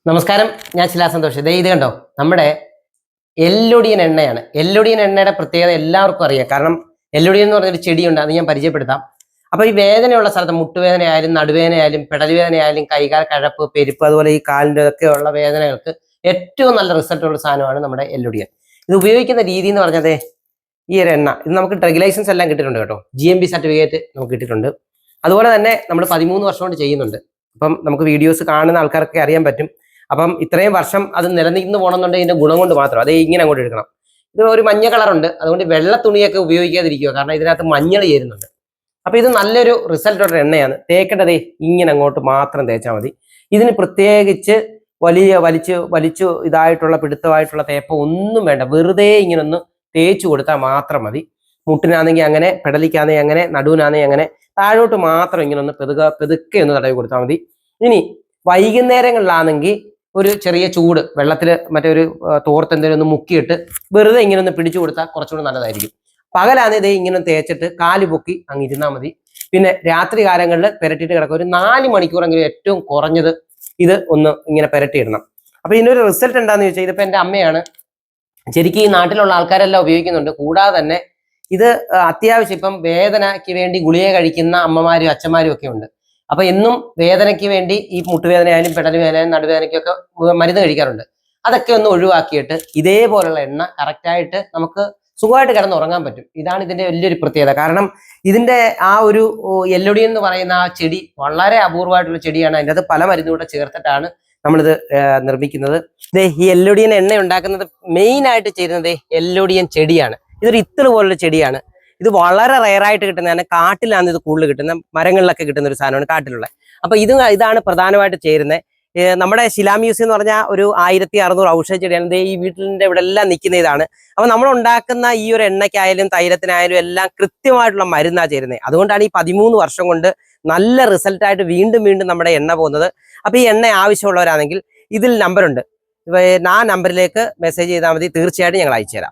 നമസ്കാരം, ഞാൻ ശിലാ സന്തോഷ്. ഇത് കണ്ടോ, നമ്മുടെ എല്ലൊടിയൻ എണ്ണയാണ്. എല്ലൊടിയൻ എണ്ണയുടെ പ്രത്യേകത എല്ലാവർക്കും അറിയാം. കാരണം എല്ലൊടിയൻ എന്ന് പറഞ്ഞൊരു ചെടിയുണ്ട്, അത് ഞാൻ പരിചയപ്പെടുത്താം. അപ്പൊ ഈ വേദനയുള്ള സ്ഥലത്ത്, മുട്ടുവേദനയായാലും നടുവേദനയായാലും പെടലുവേദനയായാലും കൈകാൽ കഴപ്പ്, പെരുപ്പ്, അതുപോലെ ഈ കാലിൻ്റെ ഒക്കെയുള്ള വേദനകൾക്ക് ഏറ്റവും നല്ല റിസൾട്ട് ഉള്ള സാധനമാണ് നമ്മുടെ എല്ലൊടിയൻ. ഇത് ഉപയോഗിക്കുന്ന രീതി എന്ന് പറഞ്ഞത്, ഈ ഒരു എണ്ണ ഇത് നമുക്ക് ഡ്രഗ് ലൈസൻസ് എല്ലാം കിട്ടിയിട്ടുണ്ട് കേട്ടോ. GMB സർട്ടിഫിക്കറ്റ് നമുക്ക് കിട്ടിയിട്ടുണ്ട്. അതുപോലെ തന്നെ നമ്മൾ 13 വർഷം കൊണ്ട് ചെയ്യുന്നുണ്ട്. അപ്പം നമുക്ക് വീഡിയോസ് കാണുന്ന ആൾക്കാർക്ക് അറിയാൻ പറ്റും. അപ്പം ഇത്രയും വർഷം അത് നിലനിന്ന് പോകണമെന്നുണ്ടെങ്കിൽ ഇതിന്റെ ഗുണം കൊണ്ട് മാത്രം അതേ ഇങ്ങനെ അങ്ങോട്ട് എടുക്കണം. ഇത് ഒരു മഞ്ഞ കളറുണ്ട്, അതുകൊണ്ട് വെള്ള തുണിയൊക്കെ ഉപയോഗിക്കാതിരിക്കുക, കാരണം ഇതിനകത്ത് മഞ്ഞൾ ചേരുന്നുണ്ട്. അപ്പൊ ഇത് നല്ലൊരു റിസൾട്ടുള്ള എണ്ണയാണ്. തേക്കേണ്ടതേ ഇങ്ങനെ അങ്ങോട്ട് മാത്രം തേച്ചാൽ മതി. ഇതിന് പ്രത്യേകിച്ച് വലിച്ചു ഇതായിട്ടുള്ള പിടുത്തമായിട്ടുള്ള തേപ്പ ഒന്നും വേണ്ട. വെറുതെ ഇങ്ങനെ ഒന്ന് തേച്ചു കൊടുത്താൽ മാത്രം മതി. മുട്ടിനാണെങ്കിൽ അങ്ങനെ, പെടലിക്കാണെങ്കിൽ അങ്ങനെ, നടുവിനാണെങ്കിൽ അങ്ങനെ, താഴോട്ട് മാത്രം ഇങ്ങനെ ഒന്ന് പെതുക്കെ ഒന്ന് തടവി കൊടുത്താൽ മതി. ഇനി വൈകുന്നേരങ്ങളിലാണെങ്കിൽ ഒരു ചെറിയ ചൂട് വെള്ളത്തിൽ മറ്റൊരു തോർത്ത് എന്തെങ്കിലും ഒന്ന് മുക്കിയിട്ട് വെറുതെ ഇങ്ങനെ ഒന്ന് പിടിച്ചു കൊടുത്താൽ കുറച്ചുകൂടി നല്ലതായിരിക്കും. പകലാണെങ്കിൽ ഇതേ ഇങ്ങനെ തേച്ചിട്ട് കാല് പൊക്കി അങ്ങ് ഇരുന്നാൽ മതി. പിന്നെ രാത്രി കാലങ്ങളിൽ പുരട്ടിയിട്ട് കിടക്കുക. ഒരു 4 മണിക്കൂറെങ്കിലും ഏറ്റവും കുറഞ്ഞത് ഇത് ഒന്ന് ഇങ്ങനെ പുരട്ടിയിടണം. അപ്പൊ ഇതിനൊരു റിസൾട്ട് എന്താണെന്ന് ചോദിച്ചാൽ, ഇതിപ്പോ എൻ്റെ അമ്മയാണ്, ശരിക്കും ഈ നാട്ടിലുള്ള ആൾക്കാരെല്ലാം ഉപയോഗിക്കുന്നുണ്ട്. കൂടാതെ തന്നെ ഇത് അത്യാവശ്യം ഇപ്പം വേദനയ്ക്ക് വേണ്ടി ഗുളിക കഴിക്കുന്ന അമ്മമാരും അച്ഛന്മാരും ഒക്കെ ഉണ്ട്. അപ്പൊ എന്നും വേദനയ്ക്ക് വേണ്ടി ഈ മുട്ടുവേദനയായാലും പെടലുവേദനയായാലും നടുവേദനയ്ക്കൊക്കെ മരുന്ന് കഴിക്കാറുണ്ട്. അതൊക്കെ ഒന്ന് ഒഴിവാക്കിയിട്ട് ഇതേപോലുള്ള എണ്ണ കറക്റ്റായിട്ട് നമുക്ക് സുഖമായിട്ട് കിടന്ന് ഉറങ്ങാൻ പറ്റും. ഇതാണ് ഇതിന്റെ വലിയൊരു പ്രത്യേകത. കാരണം ഇതിന്റെ ആ ഒരു എല്ലൊടിയൻ എന്ന് പറയുന്ന ആ ചെടി വളരെ അപൂർവമായിട്ടുള്ള ചെടിയാണ്. അതിൻ്റെ അത് പല മരുന്നുകൂടെ ചേർത്തിട്ടാണ് നമ്മളിത് നിർമ്മിക്കുന്നത്. ഈ എല്ലൊടിയൻ എണ്ണ ഉണ്ടാക്കുന്നത് മെയിൻ ആയിട്ട് ചേരുന്നത് എല്ലൊടിയൻ ചെടിയാണ്. ഇതൊരു ഇത്തിള് പോലുള്ള ചെടിയാണ്. ഇത് വളരെ റയറായിട്ട് കിട്ടുന്നതാണ്. കാട്ടിലാണ് ഇത് കൂടുതൽ കിട്ടുന്നത്. മരങ്ങളിലൊക്കെ കിട്ടുന്ന ഒരു സാധനമാണ് കാട്ടിലുള്ള. അപ്പൊ ഇതാണ് പ്രധാനമായിട്ട് ചേരുന്നത്. നമ്മുടെ ശിലാ മ്യൂസിയം എന്ന് പറഞ്ഞാൽ ഒരു 1600 ഔഷധ ചെടിയാണ്. ഈ വീട്ടിൻ്റെ ഇവിടെ എല്ലാം നിൽക്കുന്ന ഇതാണ്. അപ്പൊ നമ്മൾ ഉണ്ടാക്കുന്ന ഈ ഒരു എണ്ണയ്ക്കായാലും തൈലത്തിനായാലും എല്ലാം കൃത്യമായിട്ടുള്ള മരുന്നാണ് ചേരുന്നത്. അതുകൊണ്ടാണ് ഈ 13 വർഷം കൊണ്ട് നല്ല റിസൾട്ടായിട്ട് വീണ്ടും വീണ്ടും നമ്മുടെ എണ്ണ പോകുന്നത്. അപ്പൊ ഈ എണ്ണ ആവശ്യമുള്ളവരാണെങ്കിൽ ഇതിൽ നമ്പറുണ്ട്. ആ നമ്പറിലേക്ക് മെസ്സേജ് ചെയ്താൽ മതി. തീർച്ചയായിട്ടും ഞങ്ങൾ അയച്ചു തരാം.